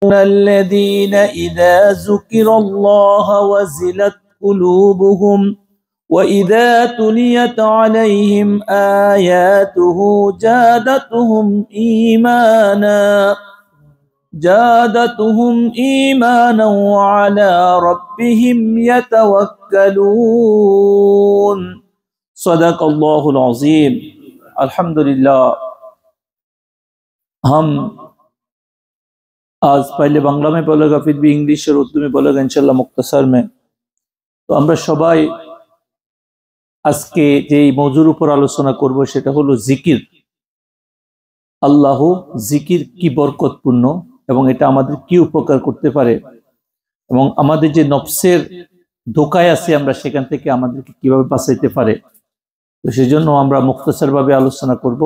الذين إذا ذكر الله وزلت قلوبهم وإذا تليت عليهم آياته زادتهم إيمانا وعلى ربهم يتوكلون صدق الله العظيم। अल्हम्दुलिल्लाह, हम आज पहले बांग्ला में बोलेगा, फिर भी इंग्लिश और उर्दू में बोलेगा इंशाल्लाह मुख्तसर में। तो আমরা সবাই আজকে যে মওজুর উপর আলোচনা করব সেটা হলো জিকির। আল্লাহ জিকির কি বরকতপূর্ণ এবং এটা আমাদের কি উপকার করতে পারে এবং আমাদের যে নফসের ধোঁকায় আছে আমরা সেখান থেকে আমাদেরকে কিভাবে বাঁচাইতে পারে। তো সেজন্য আমরা মুখতাসারভাবে আলোচনা করব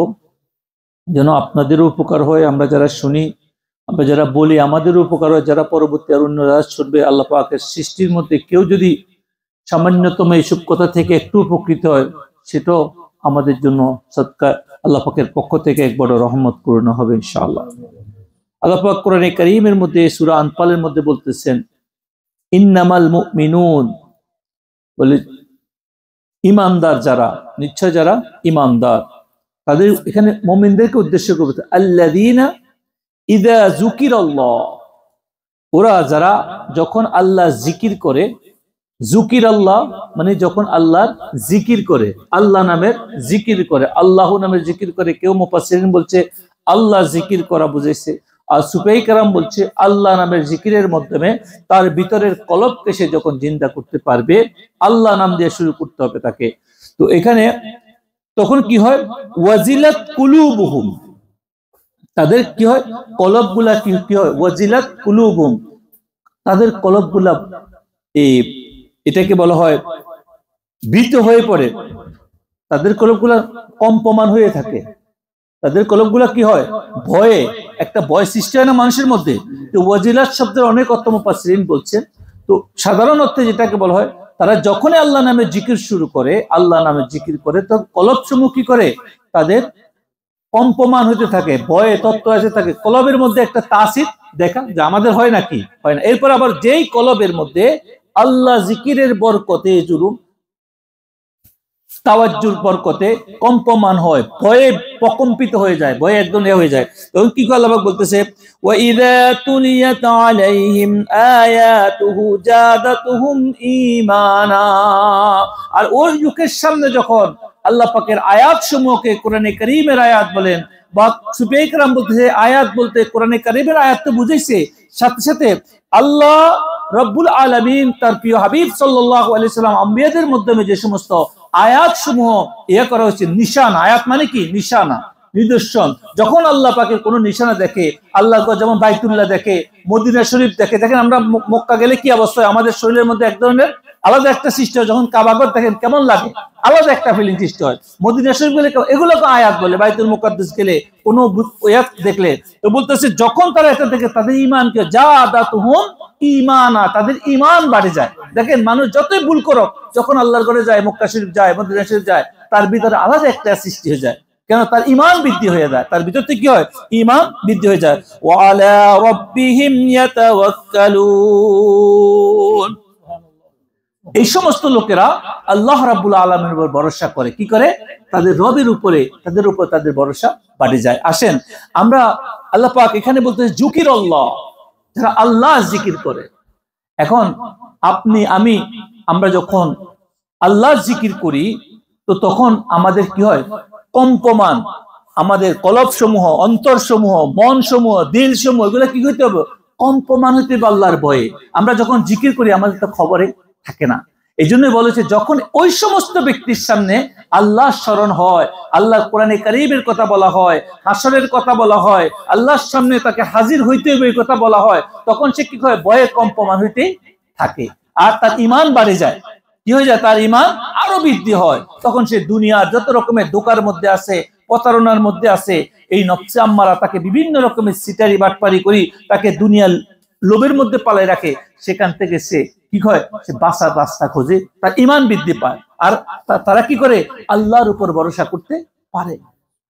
যেন আপনাদেরও উপকার হয়, আমরা যারা শুনি, আমরা যারা বলি আমাদেরও উপকার হয়, যারা পরবর্তী আর অন্যরা শুনবে। আল্লাহ পাকের সৃষ্টির মধ্যে কেউ যদি সামান্যতম এইসব কথা থেকে একটু উপকৃত হয় সেটাও আমাদের জন্য সদকা আল্লাহ পাকের পক্ষ থেকে এক বড় রহমত পূর্ণ হবে ইনশাআল্লাহ। আল্লাহ পাক কোরআনে কারীমের মধ্যে সূরা আনফালের মধ্যে বলতেছেন ইন্নামাল মুমিনুন, বলে ইমানদার যারা, নিশ্চয় যারা ইমানদার, তাদের এখানে মুমিনদেরকে উদ্দেশ্য করে আল্লাযীনা ইযা যুকিরাল্লাহ, ওরা যারা যখন আল্লাহ জিকির করে, জুকির আল্লাহ মানে যখন আল্লাহর জিকির করে, আল্লাহ নামের জিকির করে, আল্লাহ নামের জিকির করে। কেউ মুফাসসিরিন বলছে আল্লাহ জিকির করা বুঝাইছে, আর সুফাই কেরাম বলছে আল্লাহ নামের জিকিরের মাধ্যমে তার ভিতরের কলবকে সে যখন জিন্দা করতে পারবে, আল্লাহ নাম দিয়ে শুরু করতে হবে তাকে। তো এখানে তখন কি হয়, ওয়াজিলাত কুলুবুহুম, তাদের কি হয়, কলবগুলা কি হয়, ওয়াজিলাত কুলুবুহুম, তাদের কলবগুলা এটাকে বলা হয় ভীত হয়ে পড়ে, তাদের কলবগুলা কম্পমান হয়ে থাকে, তাদের কলবগুলা কি হয়, ভয়ে, একটা ভয় সৃষ্টি হয় না মানুষের মধ্যে। তো ওয়াজিলাত শব্দের অনেক অর্থ মুফাসসিরিন বলছেন। তো সাধারণ অর্থে যেটাকে বলা হয়, তারা যখনই আল্লাহ নামে জিকির শুরু করে, আল্লাহ নামে জিকির করে, তো কলব সমূহ কি করে, তাদের কম্পমান হতে থাকে, ভয়ে তত্ত্ব আসতে থাকে, কলবের মধ্যে একটা তাসির দেখা যে আমাদের হয় নাকি, হয় না। এরপর আবার যেই কলবের মধ্যে আল্লাহ জিকিরের বরকতে জুরুম তাওয়াজ্জুর বরকতে কম্পমান হয়, ভয়ে প্রকম্পিত হয়ে যায়, ভয়ে একদম হয়ে যায়, তখন কি আল্লাহ পাক বলতেছে ওয়া ইযা তুলিয়াত আলাইহিম আয়াতুহু জাদাতুহুম ঈমানা, আর ওই যুগের সামনে যখন আল্লাহ পাকের আয়াত সমূহকে, কোরআনে কারীমের আয়াত বলেন বা সুফাই কেরাম বলতেছে আয়াত বলতে কোরআনে কারীমের আয়াত তো বুঝাইছে, সাথে সাথে আল্লাহ রব্বুল আলামিন তার প্রিয় হাবিব সাল্লাল্লাহু আলাইহি সাল্লাম আম্বিয়াদের মাধ্যমে যে সমস্ত আয়াত সমূহ করা হয়েছে, নিশানা, আয়াত মানে কি, নিশানা, নিদর্শন। যখন আল্লাহ পাকের কোনো নিশানা দেখে, আল্লাহ যেমন বাইতুল্লাহ দেখে, মদিনা শরীফ দেখে, দেখেন আমরা মক্কা গেলে কি অবস্থা হয়, আমাদের শরীরের মধ্যে এক ধরনের আলাদা একটা সৃষ্টি হয়, যখন কাবাগর দেখেন কেমন লাগে, আলাদা একটা ফিলিং সৃষ্টি হয়। মদিনা শরীফ গেলে এগুলোকে আয়াত বলে, বাইতুল মুকাদ্দাস গেলে কোনো আয়াত দেখলে, তো বলতেছে যখন তারা এটা দেখে তাদের ঈমানকে জাদাতুহুম ঈমানা, তাদের ঈমান বাড়ে যায়। দেখেন মানুষ যতই ভুল করো, যখন আল্লাহর ঘরে যায়, মক্কা শরীফ যায়, মদিনা শরীফ যায়, তার ভিতরে আলাদা একটা সৃষ্টি হয়ে যায়, কেন, তার ঈমান বৃদ্ধি হয়ে যায়, তার ভিতর থেকে কি হয়, ঈমান বৃদ্ধি হয়ে যায়। ওয়া আলা রাব্বিহিম ইয়াতাওয়াক্কালুন, এই সমস্ত লোকেরা আল্লাহ রাব্বুল আলামিনের উপর ভরসা করে, কি করে, তাদের রবের উপরে, তাদের উপর তাদের ভরসা বাড়ে যায়। আসেন আমরা, আল্লাহ পাক এখানে বলতেছে যুকির আল্লাহ, যারা আল্লাহ জিকির করে। এখন আপনি আমি আমরা যখন আল্লাহ জিকির করি, তো তখন আমাদের কি হয়, কম্পমান, আমাদের কলব সমূহ, অন্তর সমূহ, মন সমূহ, দিল সমূহ, এগুলো কি হইতে হবে, কম্পমান হইতে হবে আল্লাহর ভয়ে। আমরা যখন জিকির করি আমাদের তো খবরে থাকে না, এই জন্য বলেছে যখন ওই সমস্ত ব্যক্তির সামনে আল্লাহ স্মরণ হয়, আল্লাহ কোরআনে কারীমের কথা বলা হয়, হাসরের কথা বলা হয়, আল্লাহর সামনে তাকে হাজির হইতে হবে কথা বলা হয়, তখন সে কি হয়, ভয়ে কম্পমান হইতে থাকে, আর তার ঈমান বাড়ে যায়। কি হয়ে যায়, তার ঈমান আরো বৃদ্ধি হয়। তখন সে দুনিয়ার যত রকমের ধোঁকার মধ্যে আছে, প্রতারণার মধ্যে আছে, এই নফসে আম্মারা তাকে বিভিন্ন রকমের সিটারি বাটপারি করি তাকে দুনিয়ার লোভের মধ্যে পালায় রাখে, সেখান থেকে সে কি হয়, সে বাঁচার রাস্তা খোঁজে, তার ঈমান বৃদ্ধি পায়। আর তারা কি করে, আল্লাহর উপর ভরসা করতে পারে।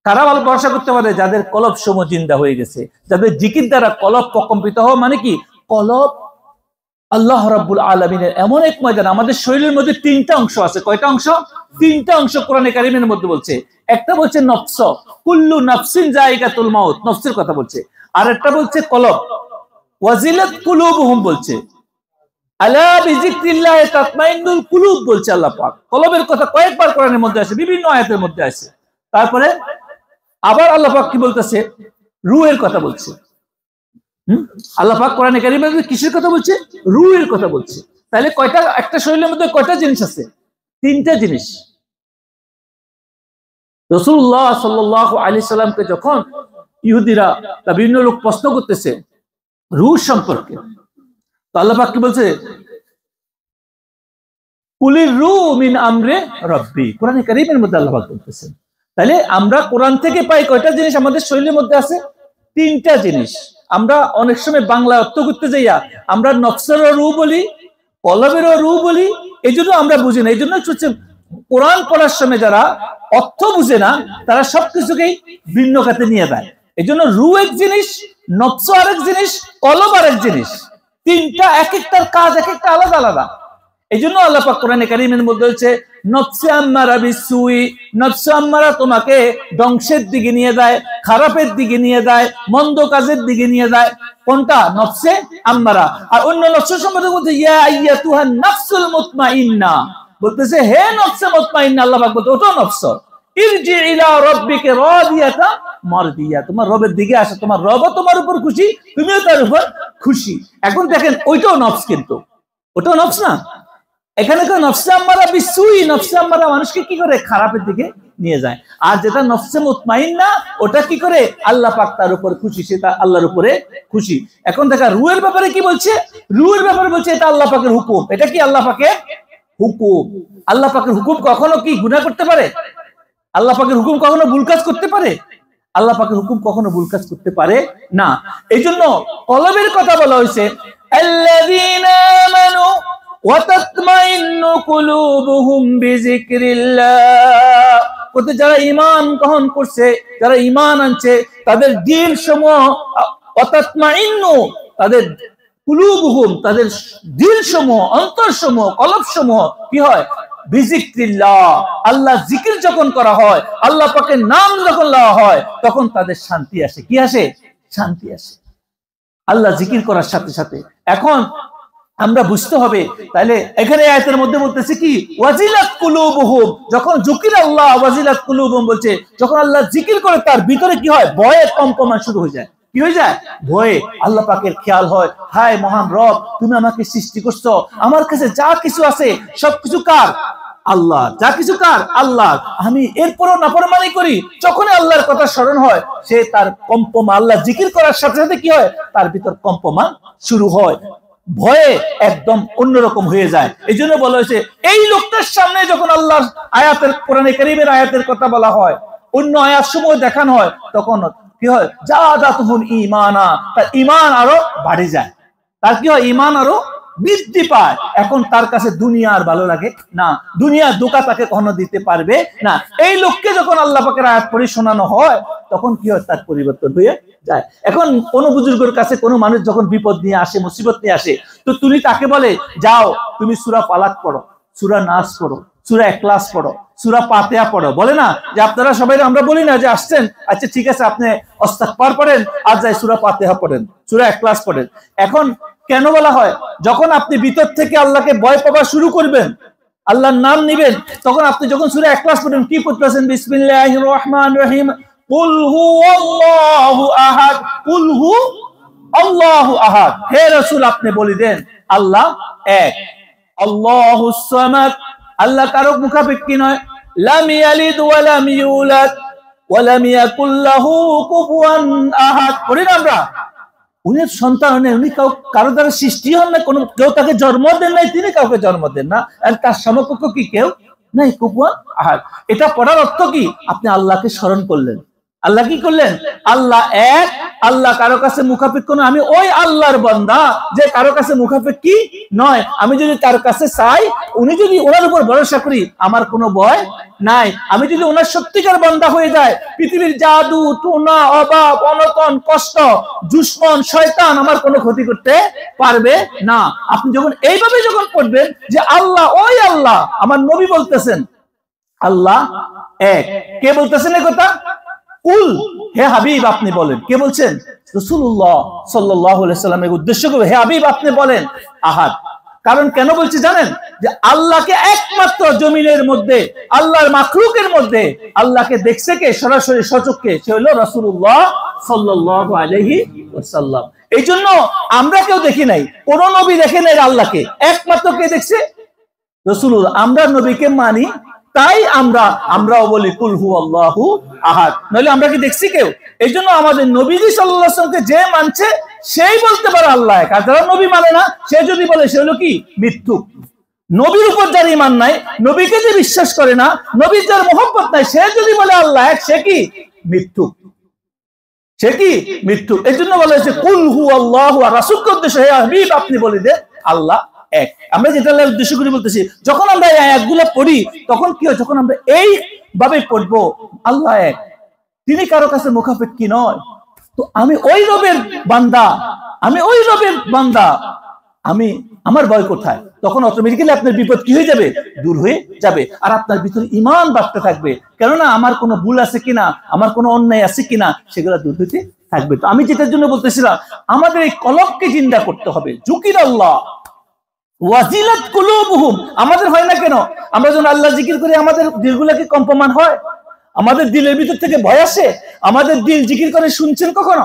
কারা ভালো ভরসা করতে পারে? যাদের কলব সমূহ জিন্দা হয়ে গেছে, যাদের জিকির দ্বারা কলব প্রকম্পিত হওয়া। মানে কি? কলব আল্লাহ রাব্বুল আলামিনের এমন এক ময়দান। আমাদের শরীরের মধ্যে তিনটা অংশ আছে। কয়টা অংশ? তিনটা অংশ কোরআনে কারিমের মধ্যে বলছে। একটা বলছে নফস, কুল্লু নাফসিন যায়িকাতুল মাউত, নফসের কথা বলছে। আর একটা বলছে কলব, ওয়াজিলাত কুলুবুহুম বলছে, আলা বিযিকরিল্লাহি তাতমাইন্নুল কুলুব বলছে আল্লাহ পাক। কলবের কথা কয়েকবার কোরআনের মধ্যে আছে, বিভিন্ন আয়াতের মধ্যে আছে। তারপরে আবার আল্লাহ পাক কি বলতেছে? রূহের কথা বলছে। আল্লাহ পাক কোরআনে কারিমে কিসের কথা বলছে? রূহের কথা বলছে। তাহলে কয়টা? একটা শরীরের মধ্যে কয়টা জিনিস আছে? তিনটা জিনিস। রাসূলুল্লাহ সাল্লাল্লাহু আলাইহি সাল্লামকে যখন ইহুদিরা বা বিভিন্ন লোক প্রশ্ন করতেছে রূহ সম্পর্কে, তো আল্লাহ পাক কি বলছে? কুলির রূহ মিন আমরে রাব্বি, কোরআনে কারিমের মধ্যে আল্লাহ পাক বলতেছেন। তাহলে আমরা কোরআন থেকে পাই কয়টা জিনিস? আমাদের শরীরের মধ্যে আছে তিনটা জিনিস। আমরা অনেক সময় বাংলা অর্থ করতে যাইয়া আমরা নফসেরও রূহ বলি, কলবেরও রূহ বলি। এই জন্য আমরা বুঝি না। এই জন্য হচ্ছে কোরআন পড়ার সময় যারা অর্থ বুঝে না তারা সবকিছুকেই ভিন্ন খাতে নিয়ে দেয়। এই জন্য রূহ এক জিনিস, নফস আরেক জিনিস, কলব আরেক জিনিস। তিনটা এক একটার কাজ এক একটা আলাদা আলাদা। এই জন্য আল্লাহ পাক কোরআনে কারীমের মধ্যে হচ্ছে নফসে আম্মারা বিসুই, নফসে আম্মারা তোমাকে ধ্বংসের দিকে নিয়ে যায়, খারাপের দিকে নিয়ে যায়, মন্দ কাজের দিকে নিয়ে যায়। কোনটা? নফসে আম্মারা। আর অন্য নফস সম্বন্ধে বলতে ইয়া আইয়াতুহান নাফসুল মুতমাইন্না, বলতেছে হে নফসে মুতমাইন্না। আল্লাহ পাক বলতে ওটা নফস, ইরজি ইলা রাব্বিকা রাদিয়াতা মারদিয়া, তোমার রবের দিকে আসো, তোমার রবও তোমার উপর খুশি, তুমিও তার উপর খুশি। এখন দেখেন ওইটাও নফস, কিন্তু ওটাও নফস না। এখানে তো নফসে আম্মারা বিসুই, নফসে আম্মারা মানুষকে কি করে? খারাপের দিকে নিয়ে যায়। আর যেটা নফসে মুতমাইন্না ওটা কি করে? আল্লাহ পাক তার উপর খুশি, সেটা আল্লাহর উপরে খুশি। এখন দেখা রূহের ব্যাপারে কি বলছে? রূহের ব্যাপারে বলছে এটা আল্লাহ পাকের হুকুম। এটা কি? আল্লাহ পাকের হুকুম। আল্লাহ পাকের হুকুম কখনো কি গুনাহ করতে পারে? আল্লাহ পাকের হুকুম কখনো ভুল কাজ করতে পারে? আল্লাহ পাকের হুকুম কখনো ভুল কাজ করতে পারে না। এই জন্য কলবের কথা বলা হয়েছে, আল্লাযীনা আমানু ওয়া তাতমাইন্নু কুলুবুহুম বিযিকরিল্লাহ, বলতে যারা ঈমান গ্রহণ করছে, যারা ঈমান আনছে, তাদের দিল সমূহ, ওয়া তাতমাইন্নু, তাদের কুলুবুহুম, তাদের দিল সমূহ, অন্তর সমূহ, কলব সমূহ কি হয়? বিযিকরিল্লাহ, আল্লাহ জিকির যখন করা হয়, আল্লাহ পাকের নাম যখন লওয়া হয়, তখন তাদের শান্তি আসে। কি আসে? শান্তি আসে আল্লাহ জিকির করার সাথে সাথে। এখন আমরা বুঝতে হবে, তাহলে এখানে আয়াতের মধ্যে বলতেছে কি? ওয়াজিলাত কুলুবুহুম, যখন জিকির আল্লাহ, ওয়াজিলাত কুলুবুহুম বলছে, যখন আল্লাহ জিকির করে তার ভিতরে কি হয়? ভয়ে কম্পমান শুরু হয়ে যায়। কি হয়ে যায়? ভয়ে। আল্লাহ পাকের খেয়াল হয়, হায় মহান রব, তুমি আমাকে সৃষ্টি করছো, আমার কাছে যা কিছু আছে সবকিছু কার? আল্লাহ। যা কিছু কার? আল্লাহ। আমি এরপরও নাফরমানি করি, যখন আল্লাহর কথা স্মরণ হয় সে তার কম্পমান, আল্লাহ জিকির করার সাথে সাথে কি হয়? তার ভিতর কম্পমান শুরু হয়, ভয়ে একদম অন্যরকম হয়ে যায়। এই জন্য বলা হয়েছে এই লোকটার সামনে যখন আল্লাহ আয়াতের, কোরআনে কারীমের আয়াতের কথা বলা হয়, অন্য আয়াত সমূহ দেখানো হয়, তখন কি হয়? জাদাতুহুম ঈমানা, তার ঈমান আরো বাড়ে যায়। তার কি হয়? ঈমান আরো বৃদ্ধি পায়। এখন তার কাছে দুনিয়া আর ভালো লাগে না, দুনিয়া ধোঁকা তাকে কখনো দিতে পারবে না। এই লোককে যখন আল্লাহ পাকের আয়াত পড়ে শোনানো হয়, তখন কি হয়? তার পরিবর্তন হয়ে যায়। এখন কোন বুজুর্গের কাছে কোন মানুষ যখন বিপদ নিয়ে আসে, মুসিবত নিয়ে আসে, তো তুমি তাকে বলে যাও তুমি সূরা ফালাক পড়ো, সূরা নাস পড়ো, সূরা ইখলাস পড়ো, সূরা ফাতিহা পড়ো। বলে না যে আপনারা সবাই, আমরা বলি না যে আসছেন, আচ্ছা ঠিক আছে আপনি ইস্তিগফার পড়েন, আর যাই সূরা ফাতিহা পড়েন, সূরা ইখলাস পড়েন। এখন কেন বলা হয়? যখন আপনি ভিতর থেকে আল্লাহকে ভয় পাওয়া শুরু করবেন, আল্লাহর নাম নিবেন, তখন আপনি যখন সূরা ইখলাস পড়েন কি পড়তেছেন? বিসমিল্লাহির রহমানির রহিম, কুল হুয়াল্লাহু আহাদ, কুল হু আল্লাহু আহাদ। হে রাসূল আপনি বলে দেন আল্লাহ এক, আল্লাহুস সামাদ, আল্লাহ কারো মুখাপেক্ষী নয়, লাম ইয়ালিদ ওয়া লাম ইউলাদ ওয়া লাম ইয়াকুল লাহু কুফুয়ান আহাদ। পড়ি না আমরা? উনি সন্তান নেই, উনি কারো দ্বারা সৃষ্টি হন না, কোনো কেউ তাকে জন্ম দেন নাই, তিনি কাউকে জন্ম দেন না, আর তার সমকক্ষ কি কেউ নাই, কুফুয়ান আহাদ। এটা পড়ার অর্থ কি? আপনি আল্লাহকে স্মরণ করলেন। আল্লাহ কি করলেন? আল্লাহ এক, আল্লাহ কারো কাছে মুখাপেক্ষ নয়, আমি ওই আল্লাহর বান্দা যে কারো কাছে মুখাপেক্ষী নয়। আমি যদি তার কাছে চাই, উনি যদি ওনার উপর ভরসা করি, আমার কোনো ভয় নাই। আমি যদি ওনার সত্যিকার বান্দা হয়ে যায়, পৃথিবীর জাদু টুনা অভাব অনটন কষ্ট দুশমন শয়তান আমার কোনো ক্ষতি করতে পারবে না। আপনি যখন এইভাবে যখন পড়বেন যে আল্লাহ ওই আল্লাহ, আমার নবী বলতেছেন আল্লাহ এক, কে বলতেছেন এই কথা? কুল, হে হাবিব আপনি বলেন। কে বলছেন? রাসূলুল্লাহ সাল্লাল্লাহু আলাইহি সাল্লামের উদ্দেশ্য করে, হে হাবিব আপনি বলেন আহাদ। কারণ কেন বলছি জানেন? যে আল্লাহকে একমাত্র জমিনের মধ্যে, আল্লাহর মাখলুকের মধ্যে আল্লাহকে দেখছে কে সরাসরি সচক্ষে? সে হলো রাসূলুল্লাহ সাল্লাল্লাহু আলাইহি ওয়াসাল্লাম। এই জন্য আমরা কেউ দেখি নাই, কোন নবী দেখে নাই আল্লাহকে, একমাত্র কে দেখছে? রাসূলুল্লাহ। আমরা নবীকে মানি, তাই আমরাও বলি কুল হুয়াল্লাহু আহাদ, নইলে আমরা কি দেখছি কেউ? এই জন্য আমাদের নবীজি সাল্লাল্লাহু আলাইহি ওয়াসাল্লামকে যে মানছে সেই বলতে পারে আল্লাহ এক, আর যারা নবী মানে না সে যদি বলে সে হলো কি? মিথ্যুক। নবীর উপর যার ঈমান নাই, নবীকে যে বিশ্বাস করে না, নবীর যার মহব্বত নাই, সে যদি বলে আল্লাহ এক, সে কি? মিথ্যুক। সে কি? মিথ্যুক। এই জন্য বলা হয়েছে কুল হুয়াল্লাহু আহাদ। রাসূলকে উদ্দেশ্য, হে হাবিব আপনি বলে দেন আল্লাহ এক। আমরা যেটা উদ্দেশ্য করে বলতেছি, যখন আমরা এই আয়াতগুলো পড়ি তখন কি হয়? যখন আমরা এই ভাবে পড়বো আল্লাহ এক, তিনি কারো কাছে মুখাপেক্ষী নয়, তো আমি ওই রবের বান্দা, আমি ওই রবের বান্দা, আমি আমার ভয় কোথায়? তখন অটোমেটিক্যালি আপনার বিপদ কি হয়ে যাবে? দূর হয়ে যাবে। আর আপনার ভিতরে ঈমান বাড়তে থাকবে, কেননা আমার কোনো ভুল আছে কিনা, আমার কোনো অন্যায় আছে কিনা, সেগুলো দূর হইতে থাকবে। তো আমি যেটার জন্য বলতেছিলাম, আমাদের এই কলবকে জিন্দা করতে হবে। যুকির আল্লাহ ওয়াজিলাত কুলুবুহুম। আমাদের হয় না কেন? আমরা যখন আল্লাহ জিকির করি আমাদের দিলগুলো কি কম্পমান হয়? আমাদের দিলের ভিতর থেকে ভয় আসে? আমাদের দিল জিকির করে শুনছেন কখনো?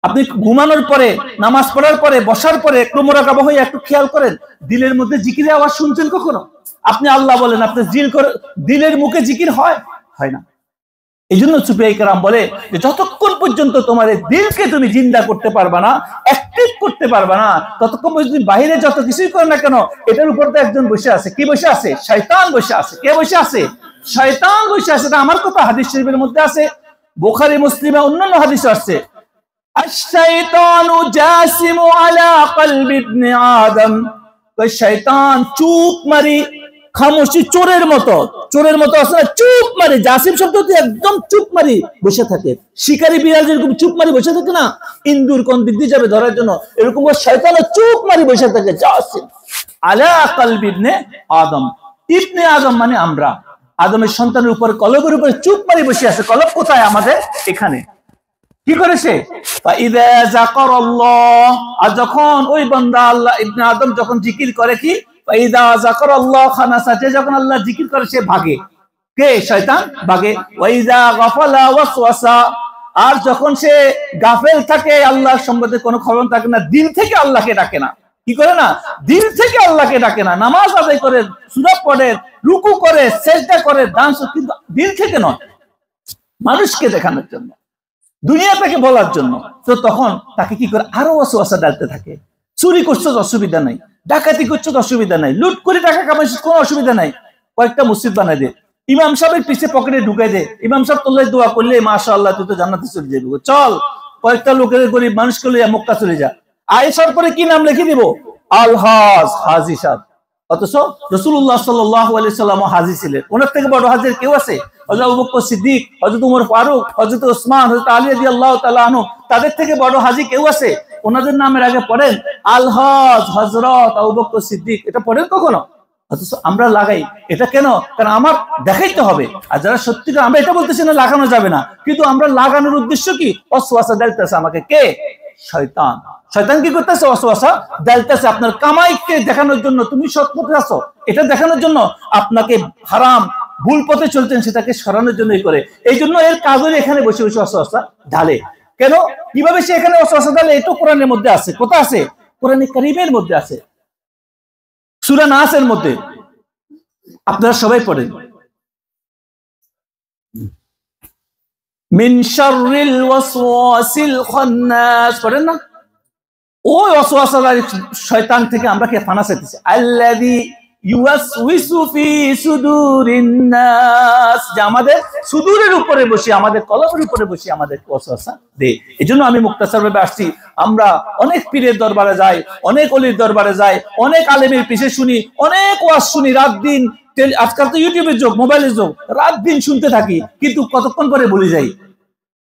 আপনি ঘুমানোর পরে, নামাজ পড়ার পরে, বসার পরে একটু মুরাকাবা হয়ে একটু খেয়াল করেন, দিলের মধ্যে জিকিরের আওয়াজ শুনছেন কখনো? আপনি আল্লাহ বলেন, আপনি দিলের মুখে জিকির হয়? হয় না। এই জন্য সুফিয়া কেরাম বলে যে যতক্ষণ পর্যন্ত তোমার এই দিলকে তুমি জিন্দা করতে পারবা না, অ্যাক্টিভ করতে পারবা না, ততক্ষণ পর্যন্ত তুমি বাইরে যত কিছুই করো না কেন, এটার উপর তো একজন বসে আছে। কি বসে আছে? শয়তান বসে আছে। কে বসে আছে? শয়তান বসে আছে। এটা আমার কথা, হাদিস শরীফের মধ্যে আছে, বুখারী মুসলিমে অন্যান্য হাদিসে আছে। আশ-শাইতানু জাসিমু আলা কলবি ইবনে আদম। ওই শয়তান চুপ মারি, খামোশি, চোরের মতো আছে না, চুপ মারি। জাসিম শব্দটি একদম চুপ মারি বসে থাকে। শিকারী বিড়াল যেরকম চুপ মারি বসে থাকে না, ইন্দুর কোন দিক দিয়ে যাবে ধরার জন্য, এরকম শয়তানও চুপ মারি বসে থাকে। জাসিম আলা কলবি ইবনে আদম। ইবনে আদম মানে আমরা, আদমের সন্তানের উপর, কলবের উপরে চুপ মারি বসে আছে। কলব কোথায়? আমাদের এখানে। কি করেছে? আর যখন ওই বান্দা আল্লাহ ইবনে আদম যখন জিকির করে, কি যখন আল্লাহ জিকির করে সে ভাগে। কে? শয়তান ভাগে। আর যখন সে গাফেল থাকে, আল্লাহর সম্বন্ধে কোনো খবর থাকে না, দিল থেকে আল্লাহকে ডাকে না। কি করে না? দিল থেকে আল্লাহকে ডাকে না। নামাজ আদায় করে, সূরা পড়ে, রুকু করে, সেজদা করে, ডান্স, কিন্তু দিল থেকে নয়, মানুষকে দেখানোর জন্য, দুনিয়া থেকে বলার জন্য। তো তখন তাকে কি করে? আরো ওয়াসওয়াসা ডালতে থাকে। চুরি করছো তো অসুবিধা নাই, ডাকাতি করছো তো অসুবিধা নাই, লুট করে টাকা কামাইছো কোনো অসুবিধা নাই, কয়েকটা মসজিদ বানাই দে, ইমাম সাহেবের পিছে পকেটে ঢুকাই দে, ইমাম সাহেব তোল্লাই দোয়া করলে মাশাআল্লাহ তুই তো জান্নাতে চলে যাবি, চল কয়েকটা লোকের গরিব মানুষকে লইয়া মক্কা চলে যা। আয়েশার পরে কি নাম লিখে দিব? আল হাজ, হাজি সাহেব। অথচ রাসূলুল্লাহ সাল্লাল্লাহু আলাইহি ওয়াসাল্লাম হাজি ছিলেন। ওনার থেকে বড় হাজির কেউ আছে? হযরত আবু বকর সিদ্দিক, হযরত ওমর ফারুক, হযরত ওসমান, হযরত আলী রাদিয়াল্লাহু তাআলা আনহু, তাদের থেকে বড় হাজি কেউ আছে? ওনাদের নামের আগে পড়েন আল হাজ, হযরত আবু বকর সিদ্দিক, এটা পড়েন কখনো? অথচ আমরা লাগাই। এটা কেন? কারণ আমার দেখাইতে হবে। আর যারা সত্যিকার, আমরা এটা বলতেছি না লাগানো যাবে না, কিন্তু আমরা লাগানোর উদ্দেশ্য কি? ওয়াসওয়াসা দেলতেছে আমাকে। কে? শয়তান। শয়তান কি করতেছে? ওয়াসওয়াসা দেলতেছে আপনার কামাইকে দেখানোর জন্য, তুমি সৎ পথে আছো এটা দেখানোর জন্য, আপনাকে হারাম ভুল পথে চলছেন সেটাকে সরানোর জন্যই করে। এই জন্য এর কাজের এখানে বসে বসে ওয়াসওয়াসা ঢালে। কেন? কিভাবে সে এখানে ওয়াসওয়াসা ঢালে? এটা কোরআনের মধ্যে আছে। কোথায় আছে? কোরআনে কারীমের মধ্যে আছে, সূরা নাসের মধ্যে। আপনারা সবাই পড়েন, মিন শাররিল ওয়াসওয়াসিল খান্নাস, পড়েন না? ওই ওয়াসওয়াসাকারী শয়তান থেকে আমরা কে পানা চাইতেছি। আল্লাযী ইউয়াসউইসু ফি সুদুরিন নাস, যে আমাদের সুদূরের উপরে বসে, আমাদের কলবের উপরে বসে আমাদের ওয়াসওয়াসা দেয়। এজন্য আমি মুক্তাসার ভাবে আসছি। আমরা অনেক পীরের দরবারে যাই, অনেক ওলির দরবারে যাই, অনেক আলেমের পিছে শুনি, অনেক ওয়াজ শুনি, রাত দিন, আজকাল তো ইউটিউবের যুগ, মোবাইলের যুগ, রাত দিন শুনতে থাকি, কিন্তু কতক্ষণ পরে ভুলে যাই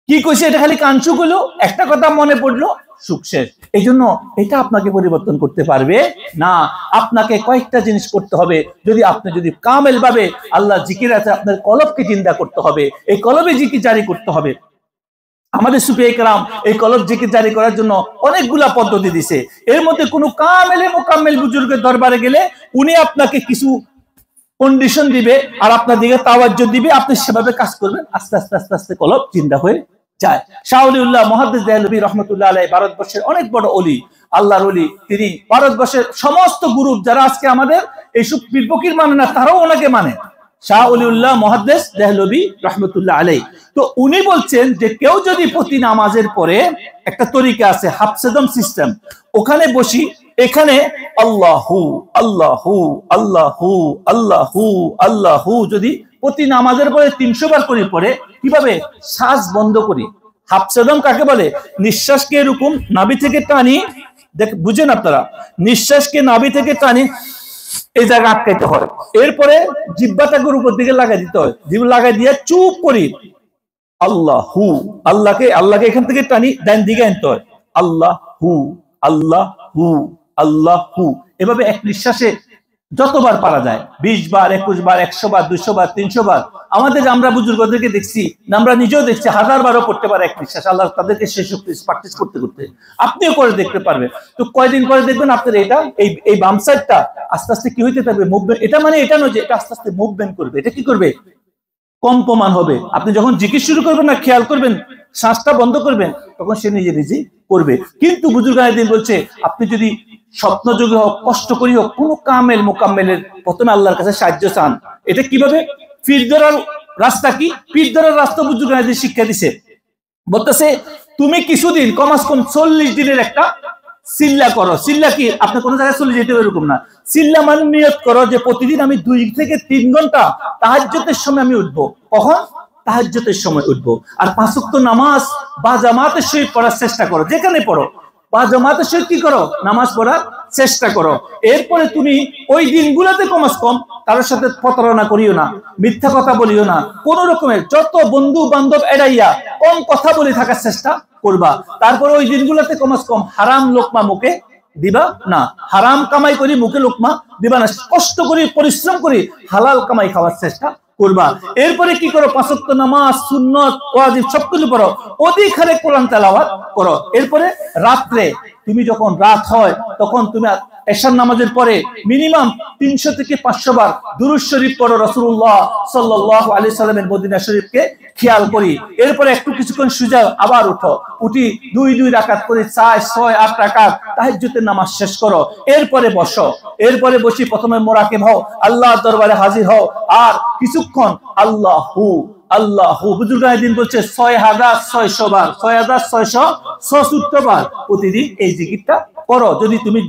কি কইছে। এটা খালি কানসুক হলো, একটা কথা মনে পড়লো, সুখ শেষ। এই জন্য এটা আপনাকে পরিবর্তন করতে পারবে না। আপনাকে কয়েকটা জিনিস করতে হবে। যদি কামেল ভাবে আল্লাহ জিকির আছে, আপনার কলবকে জিন্দা করতে হবে, এই কলবে জিকির জারি করতে হবে। আমাদের সুফি ইকরাম এই কলব জিকির জারি করার জন্য অনেকগুলা পদ্ধতি দিছে। এর মধ্যে কোনো কামেলে মোকাম্মেল বুজুর্গের দরবারে গেলে উনি আপনাকে কিছু কন্ডিশন দিবে আর আপনার দিকে তাওয়াজ্জুহ দিবে, আপনি সেভাবে কাজ করবেন, আস্তে আস্তে আস্তে আস্তে কলব জিন্দা হয়ে যায়। শাহ ওলিউল্লাহ মুহাদ্দিস দেহলভী রাহমাতুল্লাহ আলাইহি ভারতবর্ষের অনেক বড় ওলি, আল্লাহর ওলি। তিনি ভারতবর্ষের সমস্ত গ্রুপ যারা আজকে আমাদের এইসব পীর ফকির মানে না, তারাও ওনাকে মানে। শাহ ওলিউল্লাহ মুহাদ্দিস দেহলভী রাহমাতুল্লাহ আলাইহি। তো উনি বলছেন যে কেউ যদি প্রতি নামাজের পরে, একটা তরিকা আছে হাফসেদম সিস্টেম, ওখানে বসি, এখানে আল্লাহু আল্লাহু আল্লাহু আল্লাহু আল্লাহু যদি প্রতি নামাজের পরে 300 বার করে পড়ে, কিভাবে শ্বাস বন্ধ করি। হাফসেদম কাকে বলে? নিঃশ্বাসকে এরকম নাভি থেকে টানি, বুঝেন আপনারা, নিঃশ্বাসকে নাভি থেকে টানি, এই জায়গা আটকাইতে হয়, এরপরে জিহ্বাটাকে উপর দিকে লাগাই দিতে হয়, জিহ্বা লাগাই দিয়ে চুপ করি আল্লাহু, আল্লাহকে এখান থেকে টানি ডান দিকে আনতে হয়, আল্লাহু আল্লাহু আল্লাহু। এভাবে এক নিঃশ্বাসে যতবার পারা যায়, 20 বার, 21 বার, 100 বার, 200 বার, 300 বার। আমরা বুজুর্গদেরকে দেখছি, আমরা নিজেও দেখছি, 1000 বারও করতে পারে এক নিঃশ্বাস, আল্লাহ তাদেরকে সেই শক্তি প্র্যাকটিস করতে করতে। আপনিও করে দেখতে পারবেন। তো কয়দিন করে দেখবেন আপনার এটা এই বাম সাইডটা আস্তে আস্তে কি হইতে থাকবে, মুভমেন্ট। এটা মানে এটা নয় যে এটা আস্তে আস্তে মুভমেন্ট করবে, এটা কি করবে, কম্পমান হবে। আপনি যখন জিকির শুরু করবেন না, খেয়াল করবেন, শ্বাসটা বন্ধ করবেন, তখন সে নিজে নিজেই করবে। কিন্তু বুজুর্গায়দিন বলছে, আপনি যদি স্বপ্নযোগী হোক, কষ্ট করি হোক, কোন কামেল মোকাম্মেলের প্রথমে আল্লাহর কাছে সাহায্য চান। এটা কিভাবে? পীর ধরার রাস্তা কি? পীর ধরার রাস্তা বুজুর্গায়দিন শিক্ষা দিছে। বলতেছে তুমি কিছুদিন, কমাস কম 40 দিনের একটা সিল্লা করো। সিল্লা কি? আপনি কোন জায়গায় চলে যেতে এরকম না। সিল্লা মানে নিয়ত করো যে প্রতিদিন আমি 2 থেকে 3 ঘন্টা তাহাজ্জুদের সময় আমি উঠবো। কখন? তাহাজ্জুদের সময় উঠবো। আর 5 ওয়াক্ত নামাজ বা জামাতের সহিত পড়ার চেষ্টা করো, যেখানে পড়ো বা জামাতের সহিত কি করো, নামাজ পড়ার চেষ্টা করো। এরপরে তুমি ওই দিনগুলোতে কমাস কম কারোর সাথে প্রতারণা করিও না, মিথ্যা কথা বলিও না, কোন রকমের যত বন্ধু বান্ধব এড়াইয়া কম কথা বলে থাকার চেষ্টা করবা। তারপরে ওই দিনগুলোতে কমাস কম হারাম লোকমা মুখে দিবা না, হারাম কামাই করি মুখে লোকমা দিবা না, কষ্ট করি পরিশ্রম করি হালাল কামাই খাওয়ার চেষ্টা করবা। এরপরে কি করো? 5 ওয়াক্ত নামাজ, সুন্নত, ওয়াজিব সবকিছু পড়ো, অধিক হারে কোরআন তেলাওয়াত করো। এরপরে রাত্রে তুমি যখন রাত হয় তখন তুমি এশার নামাজের পরে মিনিমাম 300 থেকে 500 বার দুরূদ শরীফ পড়ো, রাসূলুল্লাহ সাল্লাল্লাহু আলাইহি সাল্লামের মদিনা শরীফকে খেয়াল করি। এরপরে একটু কিছুক্ষণ শুয়ে আবার উঠি 2 রাকাত করে 4, 6, 8 রাকাত তাহাজ্জুদের নামাজ শেষ করো। এরপরে বসো, এরপরে বসি প্রথমে মোরাকিব হও, আল্লাহর দরবারে হাজির হও, আর কিছুক্ষণ আল্লাহু আল্লাহু। বুজুর্গায়দিন বলছে 6600 বার, 6676 বার প্রতিদিন এই জিকিরটা করো। যদি তুমি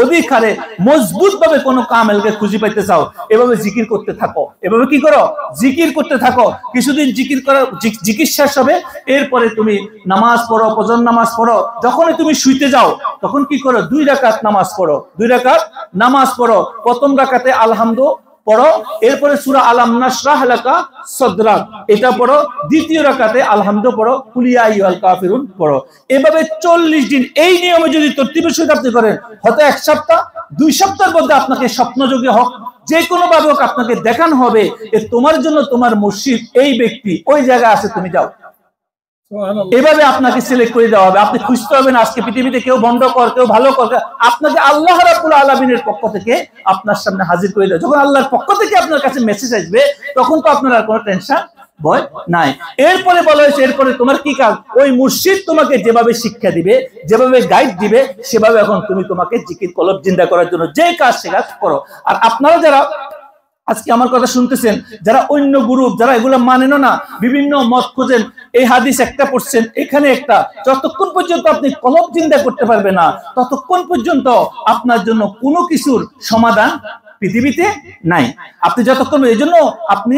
অধিক হারে মজবুত ভাবে কোনো কামেলকে খুঁজে পাইতে চাও, এভাবে জিকির করতে থাকো। এভাবে কি করো? জিকির করতে থাকো। কিছুদিন জিকির করো, জিকির শেষ হবে, এরপরে তুমি নামাজ পড়ো, ফজর নামাজ পড়ো। যখনই তুমি শুইতে যাও তখন কি করো? 2 রাকাত নামাজ পড়ো, 2 রাকাত নামাজ পড়ো। প্রথম রাকাতে আলহামদু পড়ো, এরপরে সূরা আলাম নাশরাহ লাকা সাদরাক এটা পড়ো, দ্বিতীয় রাকাতে আলহামদু পড়ো, কুল ইয়া আইয়ুহাল কাফিরুন পড়ো। এভাবে 40 দিন এই নিয়মে যদি তরতিবের সহিত আপনি করেন, হয়তো 1 সপ্তাহ 2 সপ্তাহের মধ্যে আপনাকে স্বপ্নযোগে হোক, যে কোনো ভাবে হোক, আপনাকে দেখানো হবে যে তোমার জন্য তোমার মুর্শিদ এই ব্যক্তি ওই জায়গায় আছে, তুমি যাও। এভাবে আপনাকে সিলেক্ট করে দেওয়া হবে। আপনি খুঁজতে হবে না আজকে পৃথিবীতে কেউ বন্ধ কর, কেউ ভালো কর, আপনাকে আল্লাহ রাব্বুল আলামিনের পক্ষ থেকে আপনার সামনে হাজির করে দেয়। যখন আল্লাহর পক্ষ থেকে আপনার কাছে মেসেজ আসবে তখন তো আপনার আর কোনো টেনশন ভয় নাই। এরপরে বলা হয়েছে, এরপরে তোমার কি কাজ? ওই মুর্শিদ তোমাকে যেভাবে শিক্ষা দিবে, যেভাবে গাইড দিবে, সেভাবে এখন তুমি তোমাকে জিকির কলব জিন্দা করার জন্য যে কাজ সে কাজ করো। আর আপনারা যারা আজকে আমার কথা শুনতেছেন, যারা অন্য গ্রুপ, যারা এগুলো মানেন না, বিভিন্ন মত খোঁজেন, এই হাদিস একটা পড়ছেন, এখানে একটা, যতক্ষণ পর্যন্ত আপনি কলব জিন্দা করতে পারবে না ততক্ষণ পর্যন্ত আপনার জন্য কোনো কিছুর সমাধান পৃথিবীতে নাই। আপনি যতক্ষণ, এই জন্য আপনি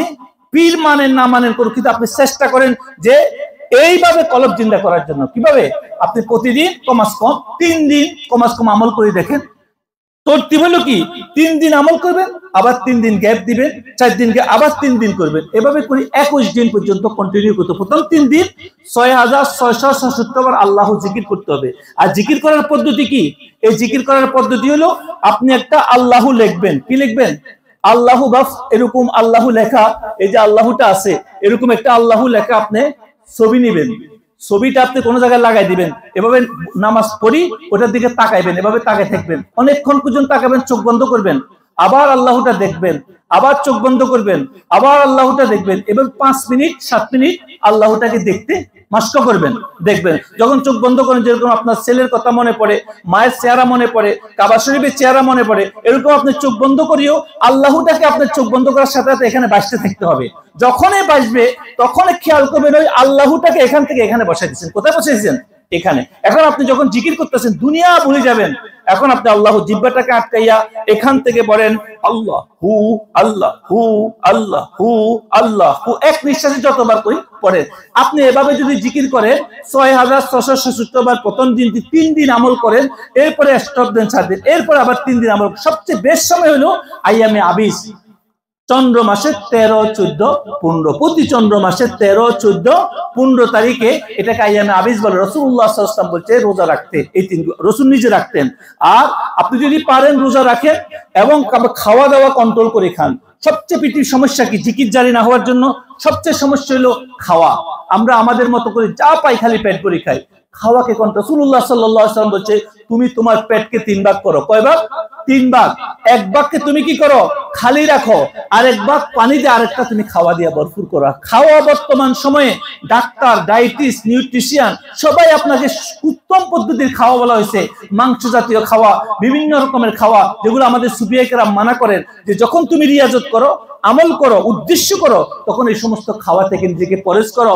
পীর মানেন না মানেন করুন, কিন্তু আপনি চেষ্টা করেন যে এইভাবে কলব জিন্দা করার জন্য। কিভাবে? আপনি প্রতিদিন কমাস কম 3 দিন কমাস কম আমল করে দেখেন। তরতিব হলো কি, 3 দিন আমল করবেন, আবার 3 দিন গ্যাপ দিবেন, 4 দিন আবার 3 দিন করবেন, এভাবে করে 21 দিন পর্যন্ত কন্টিনিউ করতে। প্রথম 3 দিন 6666 বার আল্লাহ জিকির করতে হবে। আর জিকির করার পদ্ধতি কি? এই জিকির করার পদ্ধতি হলো আপনি একটা আল্লাহু লিখবেন। কি লিখবেন? আল্লাহু বাফ, এরকম আল্লাহু লেখা, এই যে আল্লাহুটা আছে এরকম একটা আল্লাহু লেখা আপনি ছবি নেবেন, ছবিটা আপনি কোন জায়গায় লাগাই দিবেন, এভাবে নামাজ পড়ি ওটার দিকে তাকাইবেন, এভাবে তাকাই থাকবেন অনেকক্ষণ পর্যন্ত, তাকাবেন, চোখ বন্ধ করবেন, আবার আল্লাহটা দেখবেন, আবার চোখ বন্ধ করবেন, আবার আল্লাহটা দেখবেন, এভাবে 5 মিনিট 7 মিনিট আল্লাহটাকে দেখতে মাস্ক করবেন। দেখবেন যখন চোখ বন্ধ করেন, যেরকম আপনার ছেলের কথা মনে পড়ে, মায়ের চেহারা মনে পড়ে, কাবা শরীফের চেহারা মনে পড়ে, এরকম আপনি চোখ বন্ধ করিও আল্লাহটাকে আপনার চোখ বন্ধ করার সাথে সাথে এখানে বাসতে থাকতে হবে। যখনই বাসবে তখনই খেয়াল করবেন ওই আল্লাহটাকে এখান থেকে এখানে বসাই দিচ্ছেন। কোথায় বসাইছেন? এখানে। এখন আপনি যখন জিকির করতেছেন দুনিয়া ভুলে যাবেন। এখন আপনি আল্লাহ জিহ্বাটাকে আটকাইয়া এখান থেকে বলেন আল্লাহ হু আল্লাহ হু আল্লাহ হু আল্লাহ হু, এক নিঃশ্বাসে যতবার করি পড়েন। আপনি এভাবে যদি জিকির করেন 6666 বার প্রথম দিন 3 দিন আমল করেন, এরপরে স্টপ দেন 4 দিন, এরপরে আবার 3 দিন আমল। সবচেয়ে বেস্ট সময় হলো আইয়ামে আবিস, চন্দ্র মাসের 13, 14, 15, প্রতি চন্দ্র মাসের 13, 14, 15 তারিখে এটাকে আইয়ামে আবিস বলে। রাসূলুল্লাহ সাল্লাল্লাহু আলাইহি ওয়াসাল্লাম বলছে রোজা রাখতে, এই 3 রাসূল নিজে রাখতেন। আর আপনি যদি পারেন রোজা রাখেন এবং খাওয়া দাওয়া কন্ট্রোল করে খান। সবচেয়ে পৃথিবীর সমস্যা কি? জিকির জারি না হওয়ার জন্য সবচেয়ে সমস্যা হলো খাওয়া। আমরা আমাদের মতো করে যা পাই খালি পেট ভরে খাই। খাওয়াকে কন্ট্রোল, রাসূলুল্লাহ সাল্লাল্লাহু আলাইহি ওয়াসাল্লাম বলছে তুমি তোমার পেটকে 3 ভাগ করো। কয় ভাগ? 3 ভাগ। এক ভাগকে তুমি কি করো? খালি রাখো, আর এক ভাগ পানি দিয়ে আরেকটা তুমি খাওয়া দিয়ে ভরপুর করো। খাওয়া বর্তমান সময়ে ডাক্তার, ডায়েটিস, নিউট্রিশিয়ান সবাই আপনাকে উত্তম পদ্ধতির খাওয়া বলা হয়েছে। মাংস জাতীয় খাওয়া, বিভিন্ন রকমের খাওয়া, যেগুলো আমাদের সুফিয়া কেরাম মানা করেন যে যখন তুমি রিয়াজত করো, আমল করো, উদ্দেশ্য করো, তখন এই সমস্ত খাওয়া থেকে নিজেকে পরেজ করো।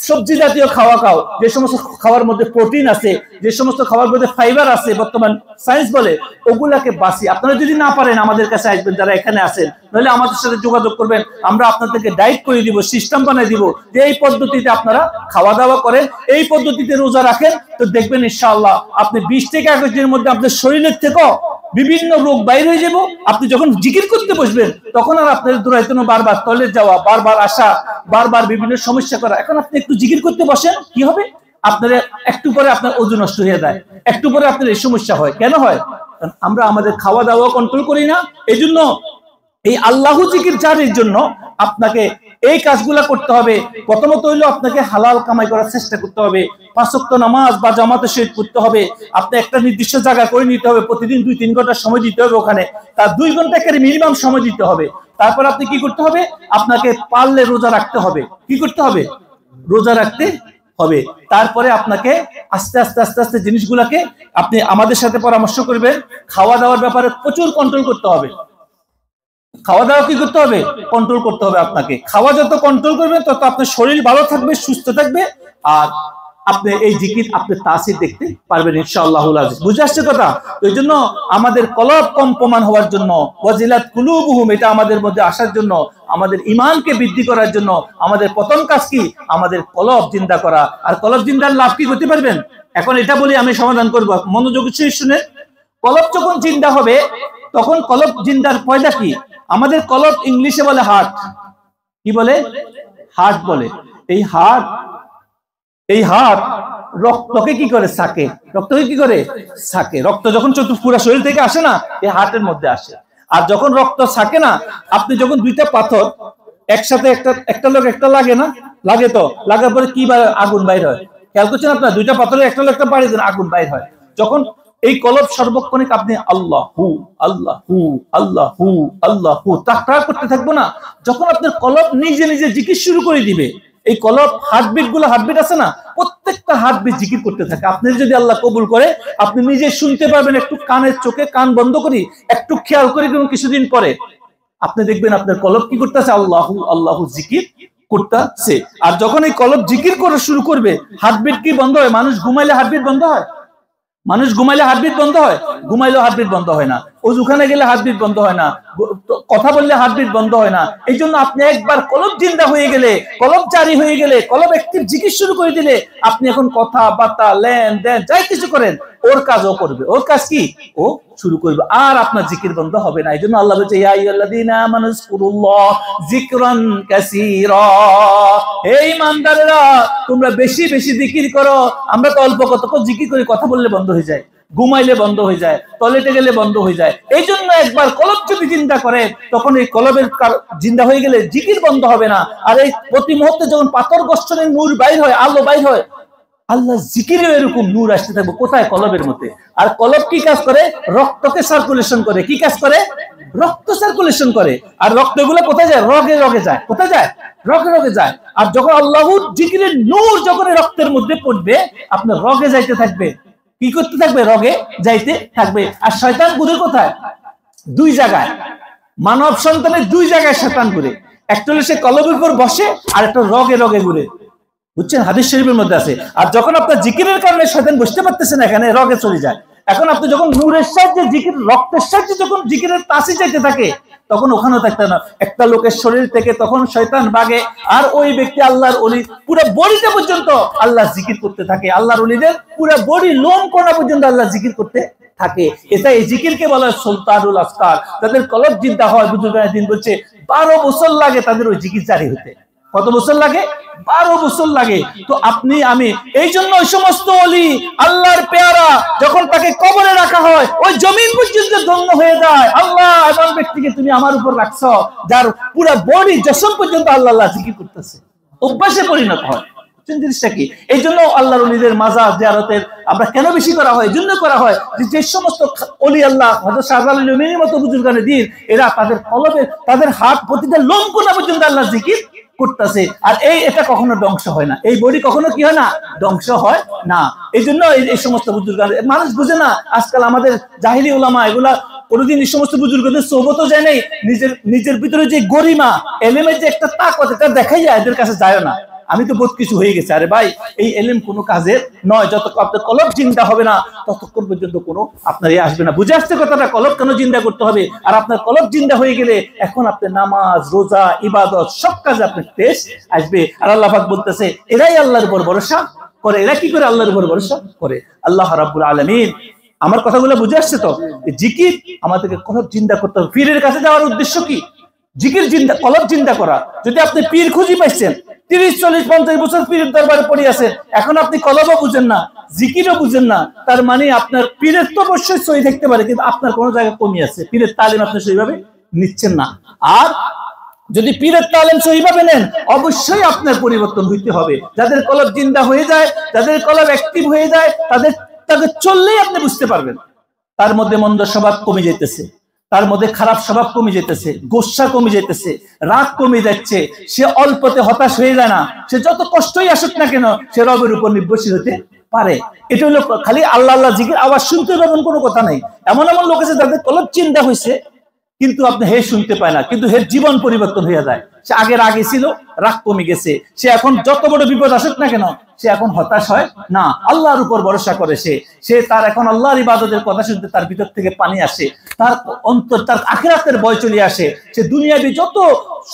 সবজি জাতীয় খাওয়া খাও, যে সমস্ত খাওয়ার মধ্যে প্রোটিন আছে, যে সমস্ত খাওয়ার মধ্যে ফাইবার আছে, বর্তমান সায়েন্স বলে, ওগুলাকে বাঁচি। আপনারা যদি না পারেন আমাদের কাছে আসবেন, যারা এখানে আছেন, নাহলে আমাদের সাথে যোগাযোগ করবেন, আমরা আপনাদেরকে ডায়েট করে দিব, সিস্টেম বানিয়ে দিব, যে এই পদ্ধতিতে আপনারা খাওয়া দাওয়া করেন, এই পদ্ধতিতে রোজা রাখেন, তো দেখবেন ইনশাআল্লাহ আপনি 20 থেকে 21 দিনের মধ্যে আপনার শরীরের থেকেও বিভিন্ন রোগ বাইরে হয়ে যাব। আপনি যখন জিকির করতে বসবেন তখন আর আপনার দৌড়াইতে বারবার টয়লেট যাওয়া, বারবার আসা, বারবার বিভিন্ন সমস্যা করা। এখন আপনি একটু জিকির করতে বসেন, কি হবে? আপনার একটু পরে আপনার ওজন নষ্ট হয়ে যায়, একটু পরে আপনার এই সমস্যা হয়। কেন হয়? কারণ আমরা আমাদের খাওয়া দাওয়া কন্ট্রোল করি না। এই জন্য এই আল্লাহু জিকির জারির জন্য আপনাকে এই কাজগুলা করতে হবে। প্রথমত হইলো আপনাকে হালাল কামাই করার চেষ্টা করতে হবে। 5 ওয়াক্ত নামাজ বা জামাতে শহীদ করতে হবে। আপনি একটা নির্দিষ্ট জায়গা করে নিতে হবে, প্রতিদিন 2-3 ঘন্টা সময় দিতে হবে ওখানে, তার 2 ঘন্টা করে মিনিমাম সময় দিতে হবে। তারপর আপনি কি করতে হবে? আপনাকে পারলে রোজা রাখতে হবে। কি করতে হবে? রোজা রাখতে হবে। তারপরে আপনাকে আস্তে আস্তে আস্তে আস্তে জিনিসগুলাকে আপনি আমাদের সাথে পরামর্শ করবেন। খাওয়া দাওয়ার ব্যাপারে প্রচুর কন্ট্রোল করতে হবে। খাওয়া দাওয়া কি করতে হবে? কন্ট্রোল করতে হবে আপনাকে। খাওয়া যত কন্ট্রোল করবেন তত আপনার শরীর ভালো থাকবে, সুস্থ থাকবে, আর আপনি এই জিকির আপনি তাসির দেখতে পারবেন ইনশাআল্লাহুল আজিজ। বুঝে আসছে কথা? এই জন্য আমাদের কলব কম্পমান হওয়ার জন্য, ওয়াজিলাত কুলুবুহুম, এটা আমাদের মধ্যে আসার জন্য, আমাদের ঈমানকে বৃদ্ধি করার জন্য আমাদের প্রথম কাজ কি? আমাদের কলব জিন্দা করা। আর কলব জিন্দার লাভ কি করতে পারবেন? এখন এটা বলি আমি সমাধান করব, মনোযোগ দিয়ে শুনে। কলব যখন জিন্দা হবে তখন কলব জিন্দার পয়দা কি? আমাদের কলব ইংলিশে বলে হার্ট। কি বলে? হার্ট বলে। এই হার্ট রক্তকে কি করে? সাকে। রক্তকে কি করে? সাকে। রক্ত যখন পুরো শরীর থেকে আসে না, এই হার্টের মধ্যে আসে। আর যখন রক্ত সাকে না, আপনি যখন 2টা পাথর একসাথে, একটা লোক একটা লাগে না, লাগে তো, লাগার পরে কি আগুন বাইর হয়? খেয়াল করছেন আপনার? 2টা পাথরের একটা লোক একটা পাড়ি দেন, আগুন বাইর হয়। যখন এই কলব সর্বক্ষণিক আপনি আল্লাহ হু আল্লাহ হু আল্লাহ হু আল্লাহ হু তাকরার করতে থাকবো না, যখন আপনার কলব নিজে নিজে জিকির শুরু করে দিবে, এই কলব হার্টবিট গুলো, হার্টবিট আছে না, প্রত্যেকটা হার্টবিট জিকির করতে থাকে। আপনি যদি আল্লাহ কবুল করে, আপনি নিজে শুনতে পারবেন, একটু কানের চোখে কান বন্ধ করি একটু খেয়াল করে কিছুদিন পরে আপনি দেখবেন আপনার কলব কি করতেছে? আল্লাহু আল্লাহু জিকির করতেছে। আর যখন এই কলব জিকির করা শুরু করবে, হার্টবিট কি বন্ধ হয়? মানুষ ঘুমাইলে হার্টবিট বন্ধ হয়? মানুষ ঘুমাইলে হার্টবিট বন্ধ হয়? ঘুমাইলেও হার্টবিট বন্ধ হয় না। ওজুখানে গেলে হার্টবিট বন্ধ হয় না, কথা বললে হার্টবিট বন্ধ হয় না। এই জন্য আপনি একবার কলব জিন্দা হয়ে গেলে, কলব জারি হয়ে গেলে, কলব একটি জিকির শুরু করে দিলে, আপনি এখন কথা বার্তা লেন দেন যাই কিছু করেন, ওর কাজ ও করবে। ওর কাজ কি? ও শুরু করবে, আর আপনার জিকির বন্ধ হবে না। এই জন্য আল্লাহ বলছে, ইয়া আইয়ুহাল্লাযীনা আমানু যিকুরুল্লাহ যিকরান কাসীরা, হে ঈমানদারেরা তোমরা বেশি বেশি জিকির করো। আমরা তো অল্প কত জিকির করি, কথা বললে বন্ধ হয়ে যায়, ঘুমাইলে বন্ধ হয়ে যায়, টয়লেটে গেলে বন্ধ হয়ে যায়। এই জন্য একবার কলব যদি জিন্দা করে, তখন এই কলবের জিন্দা হয়ে গেলে জিকির বন্ধ হবে না। আর এই প্রতি মুহূর্তে যখন পাথর গর্ষণের নূর বাইর হয়, আলো বাইর হয়, আল্লাহ জিকিরেও এরকম নূর আসতে থাকবে। কোথায়? কলবের মধ্যে। আর কলব কি কাজ করে? রক্তকে সার্কুলেশন করে। কি কাজ করে? রক্ত সার্কুলেশন করে। আর রক্ত এগুলো কোথায় যায়? রগে রগে যায়। কোথায় যায়? রগে রগে যায়। আর যখন আল্লাহর জিকিরের নূর যখন রক্তের মধ্যে পড়বে, আপনার রগে যাইতে থাকবে। কি করতে থাকবে? রগে যাইতে থাকবে। আর শয়তান ঘুরে কোথায়? দুই জায়গায়। মানব সন্তানের দুই জায়গায় শয়তান ঘুরে। একটা হলো সে কলবের উপর বসে, আর একটা রগে রগে ঘুরে। বুঝছেন? হাদিস শরীফের মধ্যে আছে। আর যখন আপনার জিকিরের কারণে শয়তান বসতে পারতেছেন, এখানে রগে চলে যায়। এখন আপনি যখন নূরের সাহায্যে জিকির, রক্তের সাহায্যে যখন জিকিরের তাসি যাইতে থাকে, তখন ওখানেও থাকতে না। একটা লোকের শরীর থেকে তখন শয়তান ভাগে, আর ওই ব্যক্তি আল্লাহর ওলি পুরো বডিটা পর্যন্ত আল্লাহ জিকির করতে থাকে। আল্লাহর ওলিদের পুরো বডি লোম কোনা পর্যন্ত আল্লাহ জিকির করতে থাকে। এটা এই জিকিরকে বলা হয় সুলতানুল আসকার। তাদের কলব জিন্দা হয়। বুজুর্গানে দিন বলছে 12 বছর লাগে তাদের ওই জিকির জারি হতে। কত বছর লাগে? 12 বছর লাগে। তো আপনি আমি এই জন্য ওই সমস্ত ওলি আল্লাহর পেয়ারা যখন তাকে কবরে রাখা হয়, ওই জমিন পর্যন্ত ধন্য হয়ে যায়। আল্লাহ এমন ব্যক্তিকে তুমি আমার উপর রাখছো, যার পুরো বডি জসম পর্যন্ত আল্লাহ আল্লাহ জিকির করতেছে, অভ্যাসে পরিণত হয়। জিনিসটা কি? এই জন্য আল্লাহর ওলিদের মাজার জিয়ারতের আমরা কেন বেশি করা হয়? এই জন্য করা হয় যে সমস্ত ওলি আল্লাহ, হযরত শাহজালাল ইলমির মতো বুজুর্গানে দিন, এরা তাদের কলবে, তাদের হাত প্রতিটা লোম কোনা পর্যন্ত আল্লাহ জিকির করতেছে। আর এটা কখনো ধ্বংস হয় না। এই বডি কখনো কি হয় না? ধ্বংস হয় না। এই জন্য এই সমস্ত বুজুর্গান মানুষ বুঝে না। আজকাল আমাদের জাহিলি উলামা এগুলা কোনোদিন এই সমস্ত বুজুর্গদের সোহবতও যায় নাই। নিজের ভিতরে যে গরিমা, এলেমের যে একটা তাকত, এটা দেখাই যায়, এদের কাছে যায় না। আমি তো বহুত কিছু হয়ে গেছে। আরে ভাই, এই এলেম কোনো কাজের নয়। যতক্ষণ আপনার কলব জিন্দা হবে না, ততক্ষণ পর্যন্ত কোনো আপনার আসবে না। বুঝে আসছে কথাটা? কলব কেন জিন্দা করতে হবে? আর আপনার কলব জিন্দা হয়ে গেলে এখন আপনার নামাজ, রোজা, ইবাদত সব কাজে আপনার তেজ আসবে। আর আল্লাহ পাক বলতেছে, এরাই আল্লাহর উপর ভরসা করে। এরা কি করে? আল্লাহর উপর ভরসা করে। আল্লাহ রাব্বুল আলামিন, আমার কথাগুলো বুঝে আসছে তো? জিকির আমাদেরকে কলব জিন্দা করতে হবে। পীরের কাছে যাওয়ার উদ্দেশ্য কি? জিকির জিন্দা, কলব জিন্দা করা। যদি আপনি পীর খুঁজি পাইছেন, 30, 40, 50 বছর পীরের দরবারে পড়ে আছেন, এখন আপনি কলবও বুঝেন না, জিকিরও বুঝেন না, তার মানে আপনার পীরের তো অবশ্যই সহি থাকতে পারে, কিন্তু আপনার কোনো জায়গায় কমি আছে। পীরের তালিম আপনি সেইভাবে নিচ্ছেন না। আর যদি পীরের তালিম সহিভাবে নেন, অবশ্যই আপনার পরিবর্তন হইতে হবে। যাদের কলব জিন্দা হয়ে যায়, যাদের কলব অ্যাক্টিভ হয়ে যায়, তাদের চললেই আপনি বুঝতে পারবেন তার মধ্যে মন্দ স্বভাব কমে যেতেছে, তার মধ্যে খারাপ স্বভাব কমে যেতেছে, গোসা কমে যেতেছে, রাগ কমে যাচ্ছে। সে অল্পতে হতাশ হয়ে যায় না। সে যত কষ্টই আসুক না কেন, সে রবের উপর নির্ভরশীল হতে পারে। এটা হলো খালি আল্লাহ আল্লাহ জিকির আওয়াজ শুনতে পাবেন, কোনো কথা নাই। এমন এমন লোক আছে যাদের কলব চিন্তা হয়েছে, কিন্তু আপনি হে শুনতে পায় না, কিন্তু হের জীবন পরিবর্তন হয়ে যায়। সে আগের আগে ছিল, রাগ কমে গেছে। সে এখন যত বড় বিপদ আসুক না কেন, সে এখন হতাশ হয় না, আল্লাহর উপর ভরসা করে। সে তার এখন আল্লাহর ইবাদতের কথা শুনতে তার ভিতর থেকে পানি আসে, তার অন্তর, তার আখিরাতের ভয় চলে আসে। সে দুনিয়াবি যত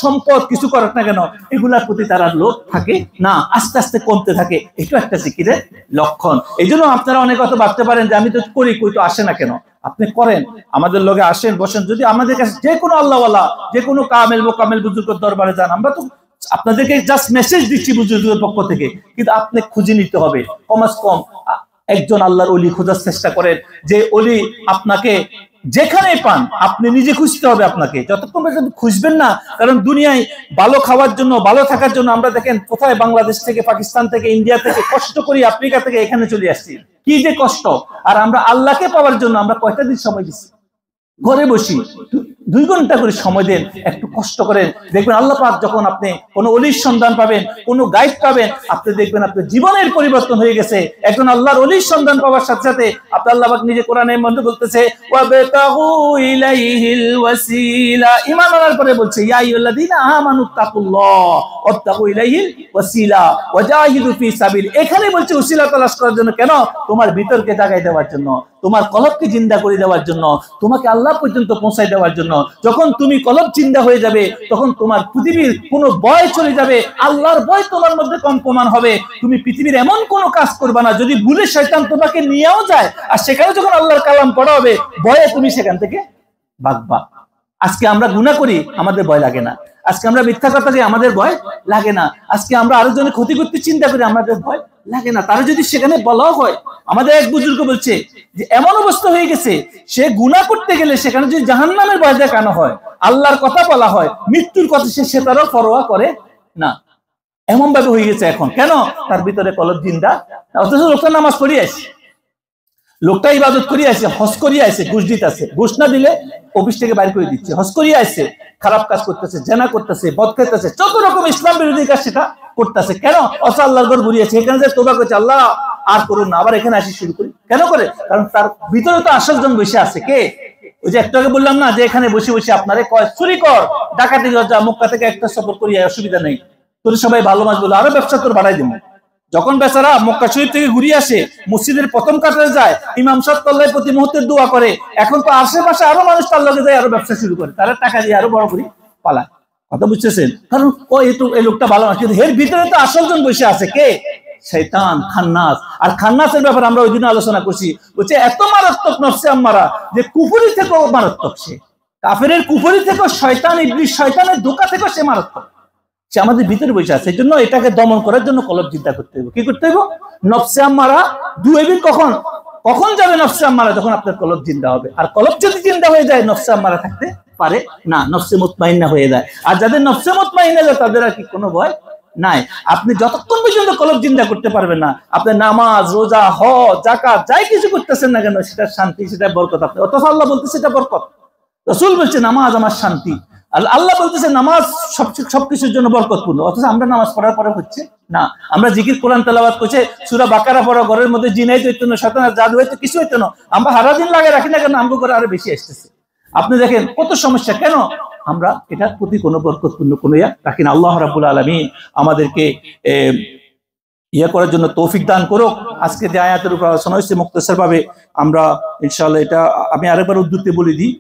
সম্পদ কিছু করুক না কেন, এগুলার প্রতি তার আর লোভ থাকে না, আস্তে আস্তে কমতে থাকে। এটা একটা জিকিরের লক্ষণ। এই জন্য আপনারা অনেক কথা ভাবতে পারেন যে আমি তো করি, কই তো আসে না কেন। আপনি করেন, আমাদের লগে আসেন, বসেন। যদি আমাদের কাছে যে কোনো আল্লাহওয়ালা, যে কোনো কামেল মোকামেল বুজুর্গের দরবারে যান, আমরা তো আপনাদেরকে জাস্ট মেসেজ দিচ্ছি বুজুর্গের পক্ষ থেকে, কিন্তু আপনি খুঁজে নিতে হবে। কমাস কম একজন আল্লাহর ওলি খোঁজার চেষ্টা করেন, যে ওলি আপনাকে যেখানে পান আপনি নিজে খুঁজতে হবে। আপনাকে যতক্ষণ পর্যন্ত খুঁজবেন না, কারণ দুনিয়ায় ভালো খাওয়ার জন্য, ভালো থাকার জন্য আমরা দেখেন কোথায় বাংলাদেশ থেকে, পাকিস্তান থেকে, ইন্ডিয়া থেকে কষ্ট করি, আফ্রিকা থেকে এখানে চলে আসছি, কি যে কষ্ট। আর আমরা আল্লাহকে পাওয়ার জন্য আমরা কয়টা দিন সময় দিচ্ছি? ঘরে বসি, 2 ঘন্টা করে সময় দেন, একটু কষ্ট করেন, দেখবেন আল্লাহ পাক যখন আপনি কোনো ওলির সন্ধান পাবেন, কোনো গাইড পাবেন, আপনি দেখবেন আপনার জীবনের পরিবর্তন হয়ে গেছে। একজন আল্লাহর ওলির সন্ধান পাওয়ার সাথে সাথে আপনি আল্লাহ পাক নিজে কোরআনের মধ্যে বলতেছে ওয়াবতাগু ইলাইহিল ওয়াসিলা, ঈমান আনার পরে বলছে ইয়া আইয়ুহাল্লাযীনা আমানু তাকুল্লাহ ওয়াবতাগু ইলাইহিল ওয়াসিলা ওয়াজাহিদু ফি সাবিল। এখানে বলছে ওসিলা তালাশ করার জন্য। কেন? তোমার ভিতরকে জাগাই দেওয়ার জন্য, তোমার কলবকে জিন্দা করে দেওয়ার জন্য, তোমাকে আল্লাহ পর্যন্ত পৌঁছাই দেওয়ার জন্য। যখন তুমি কলব জিন্দা হয়ে যাবে, তখন তোমার পৃথিবীর কোনো ভয় চলে যাবে, আল্লাহর ভয় তোমার মধ্যে কম্পমান হবে। তুমি পৃথিবীর এমন কোনো কাজ করবে না যদি ভুলে শয়তান তোমাকে নিয়েও যায়, আর সেখানে যখন আল্লাহর কালাম পড়া হবে, ভয়ে তুমি সেখান থেকে ভাগবা। আজকে আমরা গুনাহ করি, আমাদের ভয় লাগে না। আজকে আমরা মিথ্যা কথা বলি, আমাদের ভয় লাগে না। আজকে আমরা আরেকজনের ক্ষতি করতে চিন্তা করি, আমাদের ভয় লাগে না। তারা যদি সেখানে বলাও হয়, আমাদের এক বুজুর্গ বলছে যে এমন অবস্থা হয়ে গেছে, সে গুনাহ করতে গেলে সেখানে যদি জাহান্নামের ভয় দেখানো হয়, আল্লাহর কথা বলা হয়, মৃত্যুর কথা সে তারও পরোয়া করে না। এমন ভাবে হয়ে গেছে এখন। কেন? তার ভিতরে কলব জিন্দা। অথচ লোকটা নামাজ পড়িয়ে আসে, লোকটা ইবাদত করিয়ে আসে, হজ করিয়ে আসে, ঘুষ দিতেছে, ঘুষ না দিলে অফিস থেকে বাইর করে দিচ্ছে, হজ করিয়ে আসে, খারাপ কাজ করতেছে, জেনা করতেছে, বদ খাইতেছে, যত রকম ইসলাম বিরোধী কাজ সেটা করতেছে। কেন? অসা আল্লাহর ঘর ঘুরিয়েছে, এখানে যে তোবা করছে, আল্লাহ আর করুন না, আবার এখানে আসি শুরু করি। কেন করে? কারণ তার ভিতরে তো 80 জন বসে আছে। কে? ওই যে একটু আগে বললাম না, যে এখানে বসে বসে আপনারে কয় চুরি কর, ডাকাতি কর, যা মক্কা থেকে একটা সফর করি, অসুবিধা নেই, তোর সবাই ভালো মাছ বলো, আরো ব্যবসা তোর বাড়াই দেবো। যখন বেচারা মক্কা শরীফ থেকে ঘুরিয়ে আসে, মসজিদের প্রথম কাতারে যায়, ইমাম সাহেব আল্লাহর প্রতি মুহূর্তের দোয়া করে, এখন তো আশেপাশে আরো মানুষ তার লগে যায়, আরো ব্যবসা শুরু করে, তারা টাকা দিয়ে আরো বড় করে পালায়। কথা বুঝতেছেন? কারণ ও এই লোকটা ভালো না, কিন্তু এর ভিতরে তো 80 জন বসে আছে। কে? শয়তান, খান্নাস। আর খান্নাসের ব্যাপারে আমরা ওই দিন আলোচনা করছি, বলছে এত মারাত্মক নফসে আম্মারা যে কুফরি থেকেও মারাত্মক। সে কাফেরের কুফরি থেকেও, শয়তান ইবলিস শয়তানের ধোঁকা থেকেও সে মারাত্মক। সে আমাদের ভিতরে বসে আছে। এই জন্য এটাকে দমন করার জন্য কলব চিন্তা করতে হবে। কি করতে হবে? নফসে আম্মারা দুয়েবিন কখন যাবে নফসে আম্মারা? যখন আপনার কলব চিন্তা হবে। আর কলব যদি চিন্তা হয়ে যায়, নফসে আম্মারা থাকতে পারে না, নফসে মুতমাইন্না হয়ে যায়। আর যাদের নফসে মুতমাইন্না যায়, তাদের আর কি কোনো ভয় নাই। আপনি যতক্ষণ পর্যন্ত কলব চিন্তা করতে পারবেন না, আপনি নামাজ, রোজা, হজ, যাকাত যাই কিছু করতেছেন না কেন, সেটা শান্তি, সেটা বরকত। আপনি অথচ আল্লাহ বলতেছে এটা বরকত, রাসূল বলছে নামাজ আমার শান্তি, আল্লাহ বলতেছে নামাজ সবকিছুর জন্য বরকতপূর্ণ। অথচ আমরা নামাজ পড়ার পরে হচ্ছে না, আমরা জিকির কোরআন তেলাওয়াত করছে, সূরা বাকারা পড়া, ঘরের মধ্যে জিনাই হইতো না, শয়তানের জাদু হইতো, কিছু হইতো না, আমরা সারা দিন লাগে রাখি না কেন, আমগো করে আরো বেশি আসতেছে। আপনি দেখেন কত সমস্যা। কেন? আমরা এটার প্রতি কোনো বরকতপূর্ণ কোনো রাখি না। আল্লাহ রাব্বুল আলামিন আমাদেরকে করার জন্য তৌফিক দান করুক। আজকে যে আয়াতের উপর আলোচনা হয়েছে মুক্তাসার ভাবে, আমরা ইনশাআল্লাহ এটা আমি আরেকবার উদ্ধৃতি বলে দিই।